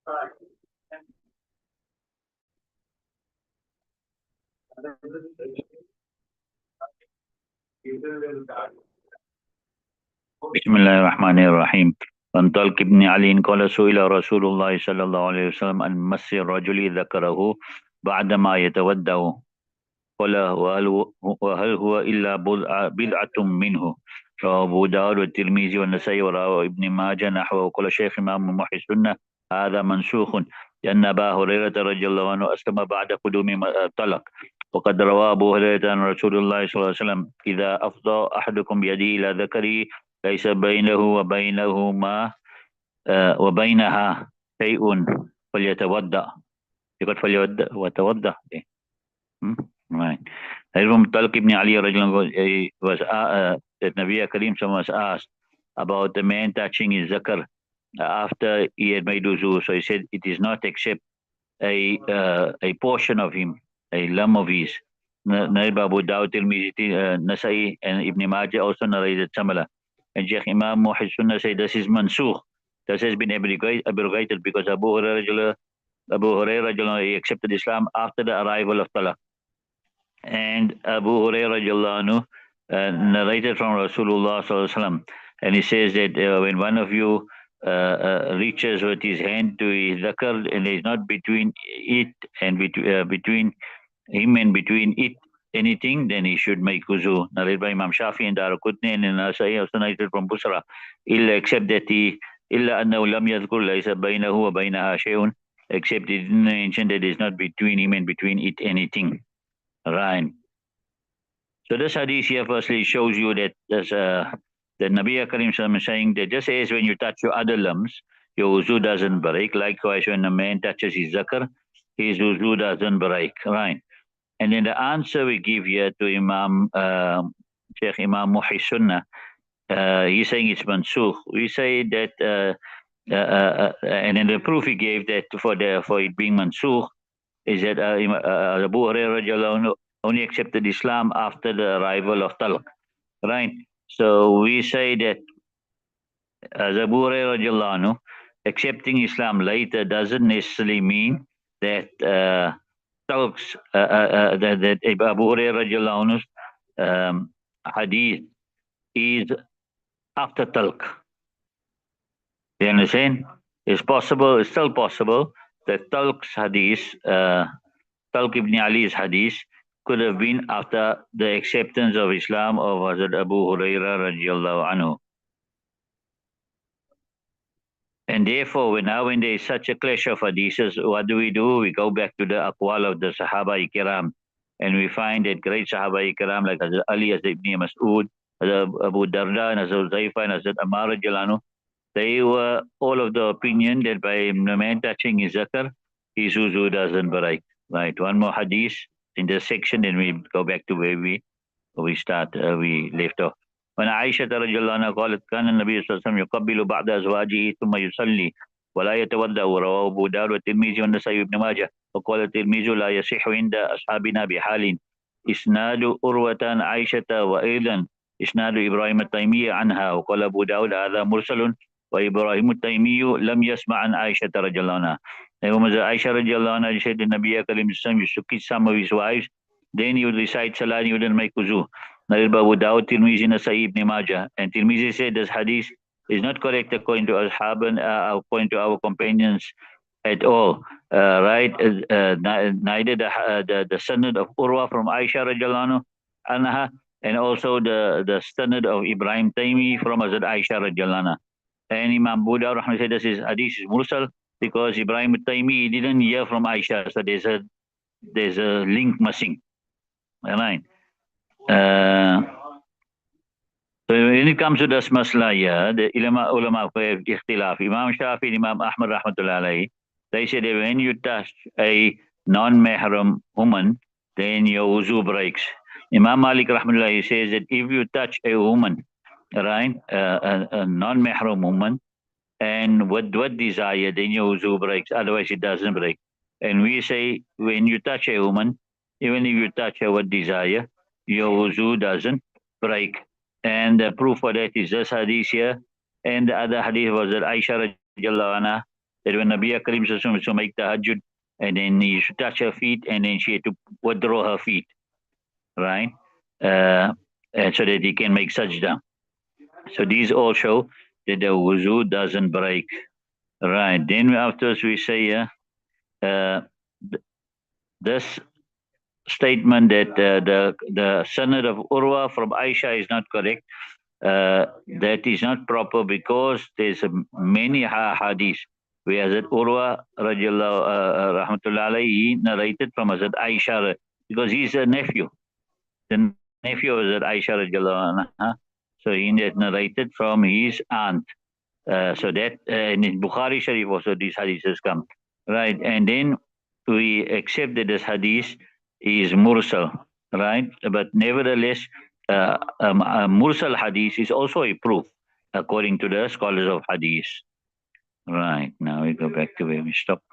بسم الله الرحمن الرحيم. عن طلق بن علي قال سئل رسول الله صلى الله عليه وسلم عن مس الرجل ذكره بعدما يتودع، قال وهل هو إلا بضعة منه. رواه أبو داود والترمذي والنسائي ورواه ابن ماجه نحوه. قال الشيخ إمام محي السنة هذا منسوخ، لأن أبا هريرة رضي الله عنه أسلم بعد قدوم الطلق. وقد روى أبو هريرة عن رسول الله صلى الله عليه وسلم إذا أفضى أحدكم بيده إلى ذكره ليس بينه وبينهما وبينها شيء فليتودع. يقول فليتودع وتودع. Hmm? Right. From Talq ibn Ali radiallahu was that Nabi Karim was asked about the man touching his zakar after he had made wuzu. So he said it is not except a portion of him, a lamb of his. Naib Abu Dawud, Tirmidhi, Nasai, and Ibn Majah also narrated similar. And Sheikh Imam Muhammad Sunnah said this is mansukh. This has been abrogated because Abu Hurairah he accepted Islam after the arrival of Talaq. And Abu Hurairah narrated from Rasulullah sallallahu alaihi wasallam, and he says that when one of you reaches with his hand to his zakar and there is not between it and between him and between it anything, then he should make wuzu. Narrated by Imam Shafi and Daraqutni and Nasai also narrated from Busra, illa except that he illa annahu lam yadhkur laysa bainahu wa bainaha shay'un, except he didn't mention that there is not between him and between it anything. Right. So this hadith here firstly shows you that there's the Nabi Karim is saying that just as when you touch your other limbs, your wuzu doesn't break. Likewise, when a man touches his zakar, his wuzu doesn't break. Right. And then the answer we give here to Imam Sheikh Imam Muhi Sunnah, he's saying it's mansukh. We say that, and then the proof he gave that for it being mansukh is that Abu Hurairah only accepted Islam after the arrival of Talq, right? So we say that Abu Hurairah accepting Islam later doesn't necessarily mean that Talq's that Abu Hurairah hadith is after Talq. You understand? It's possible. It's still possible that Talq's hadith, Talq ibn Ali's hadith, could have been after the acceptance of Islam of Hazrat Abu Hurairah radiallahu anhu. And therefore, when there is such a clash of hadiths, what do? We go back to the aqwal of the Sahaba-i-Kiram, and we find that great Sahaba-i-Kiram like Hazrat Ali, Hazrat Ibn Mas'ud, Hazrat Abu Darda, and Hazrat Zaifa, and Hazrat Ammar radiallahu anhu, they were all of the opinion that by the man touching his zakar, his wuzu doesn't break. Right. One more hadith in this section, then we go back to where we left off. When Aisha radiallahu anha قالت كان النبي صلى الله عليه وسلم يقبل بعد أزواجه ثم يصلي ولا يتوضأ. رواه أبو داود والترمذي والنسائي وابن ماجه. وقال الترمذي لا يصح عند أصحابنا بحال. إسناد أروة عن عائشة وأيضا إسناد إبراهيم التيمي عنها. وقال أبو داود هذا مرسل وإبراهيم التيمي لم يسمع عن عائشة رضي الله عنها. And when Aisha radiallahu anha said the Nabi Karim used to kiss some of his wives, then he would recite salah and he wouldn't make wuzu. Narrated by Abu Dawud, Tirmidhi, Nasai, Ibn Majah. And Tirmidhi said this hadith is not correct according to Ashab and according to our companions at all. Right? Neither the sanad of Urwa from Aisha radiallahu anha and also the sanad of Ibrahim Taymi from Hazrat Aisha radiallahu anha. And Imam Abu Dawud said this is hadith is mursal because Ibrahim Taymi didn't hear from Aisha, so there's a link missing. Right? So when it comes to this masla here, the ulama have ikhtilaf. Imam Shafi and Imam Ahmad rahmatullah alayhi, they said that when you touch a non-mahram woman, then your wuzu breaks. Imam Malik rahmatullah says that if you touch a woman, right, a non-mahram woman, and with what desire, then your wuzu breaks. Otherwise, it doesn't break. And we say when you touch a woman, even if you touch her with desire, your wuzu doesn't break. And the proof for that is this hadith here. And the other hadith was that Aisha radiallahu anha, that when Nabi Karim used to make the tahajjud, and then he should touch her feet, and then she had to withdraw her feet, right? And so that he can make sajda. So these all show that the wuzu doesn't break. Right. Then afterwards we say, this statement that the sanad of Urwa from Aisha is not correct. That is not proper because there's many hadiths where Hazrat Urwa radiallahu rahmatullah alayhi, he narrated from Hazrat Aisha because he's a nephew. The nephew of Hazrat Aisha radiallahu anha. So he narrated from his aunt. So that and in Bukhari Sharif also these hadiths come. Right. And then we accept that this hadith is mursal, right? But nevertheless, mursal hadith is also a proof according to the scholars of hadith. Right. Now we go back to where we stopped.